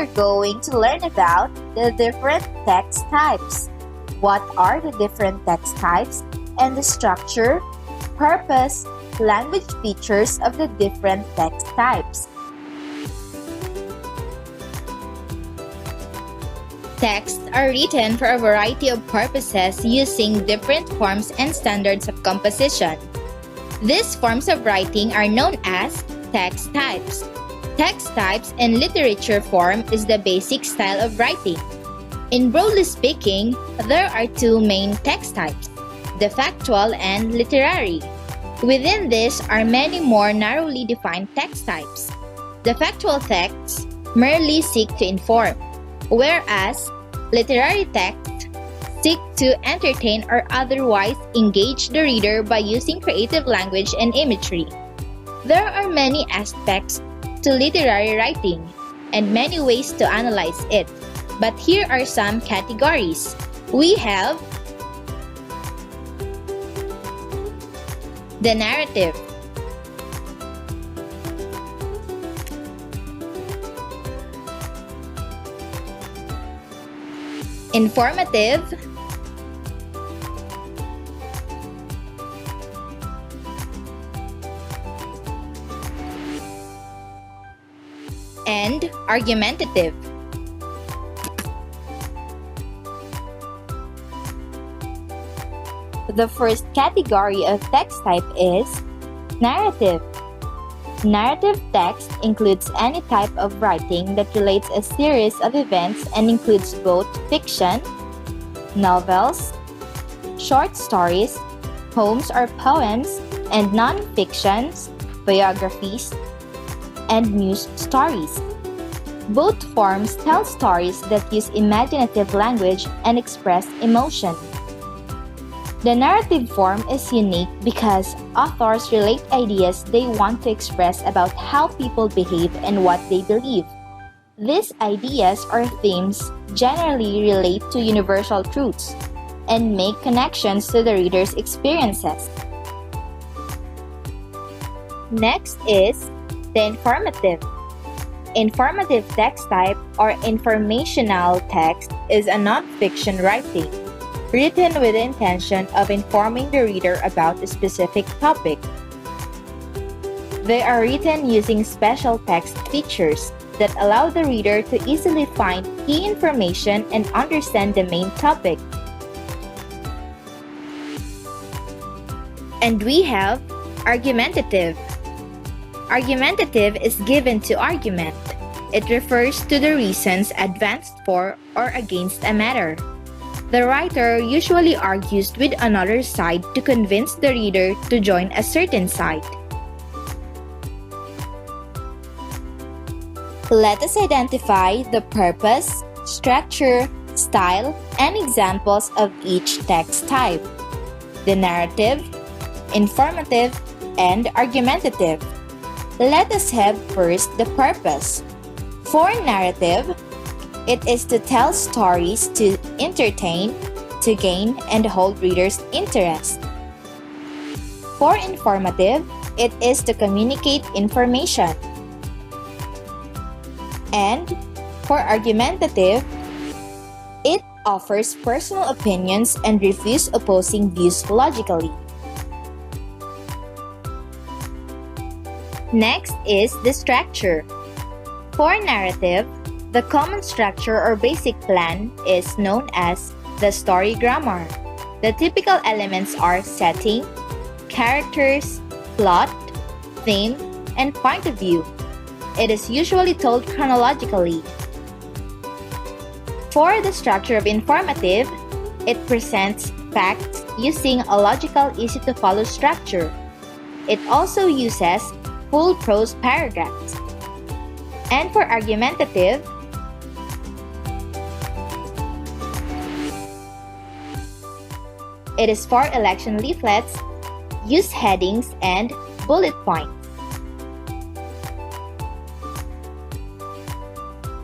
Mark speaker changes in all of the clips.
Speaker 1: are going to learn about the different text types. What are the different text types and the structure, purpose, language features of the different text types. Texts are written for a variety of purposes using different forms and standards of composition. These forms of writing are known as text types. Text types in literature form is the basic style of writing. In broadly speaking, there are two main text types, the factual and literary. Within this are many more narrowly defined text types. The factual texts merely seek to inform, whereas literary texts seek to entertain or otherwise engage the reader by using creative language and imagery. There are many aspects to literary writing and many ways to analyze it, but here are some categories. We have the narrative, informative, and argumentative. The first category of text type is narrative. Narrative text includes any type of writing that relates a series of events and includes both fiction, novels, short stories, poems or poems, and non-fictions, biographies, and news stories. Both forms tell stories that use imaginative language and express emotion. The narrative form is unique because authors relate ideas they want to express about how people behave and what they believe. These ideas or themes generally relate to universal truths and make connections to the reader's experiences. Next is the informative. Informative text type or informational text is a non-fiction writing written with the intention of informing the reader about a specific topic. They are written using special text features that allow the reader to easily find key information and understand the main topic. And we have argumentative. Argumentative is given to argument. It refers to the reasons advanced for or against a matter. The writer usually argues with another side to convince the reader to join a certain side. Let us identify the purpose, structure, style, and examples of each text type: the narrative, informative, and argumentative. Let us have first the purpose. For narrative, it is to tell stories to entertain, to gain, and hold readers' interest. For informative, it is to communicate information. And for argumentative, it offers personal opinions and refutes opposing views logically. Next is the structure. For narrative, the common structure or basic plan is known as the story grammar. The typical elements are setting, characters, plot, theme, and point of view. It is usually told chronologically. For the structure of informative, it presents facts using a logical, easy-to-follow structure. It also uses full prose paragraphs. And for argumentative, it is for election leaflets, use headings and bullet points.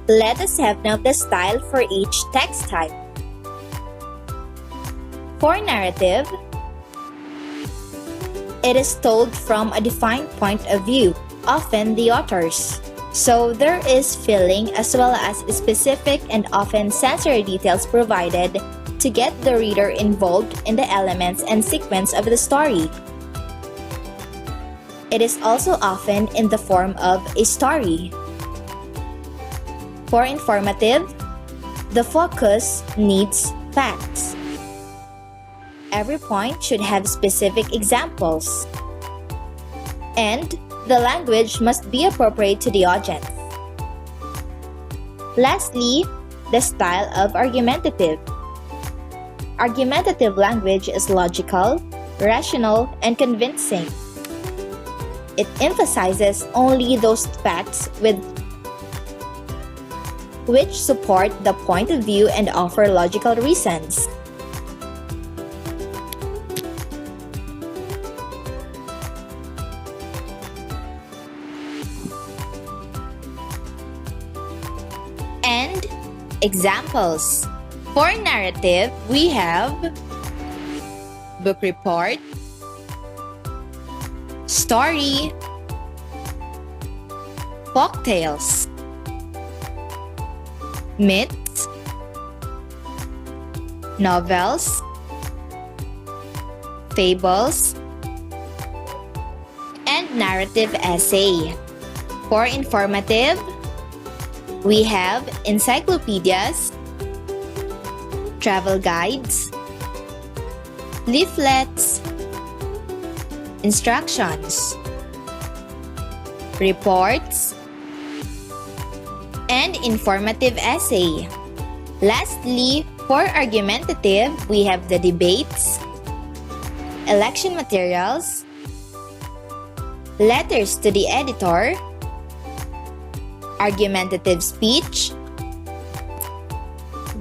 Speaker 1: Let us have now the style for each text type. For narrative, it is told from a defined point of view, often the author's. So there is feeling as well as specific and often sensory details provided to get the reader involved in the elements and sequence of the story. It is also often in the form of a story. For informative, the focus needs facts. Every point should have specific examples. And the language must be appropriate to the audience. Lastly, the style of argumentative. Argumentative language is logical, rational, and convincing. It emphasizes only those facts which support the point of view and offer logical reasons. And examples. For narrative, we have book report, story, folktales, myths, novels, fables, and narrative essay. For informative, we have encyclopedias, travel guides, leaflets, instructions, reports, and informative essay. Lastly, for argumentative, we have the debates, election materials, letters to the editor, argumentative speech.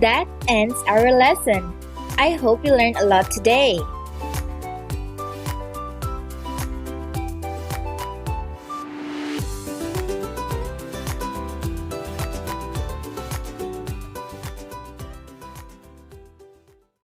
Speaker 1: That ends our lesson. I hope you learned a lot today.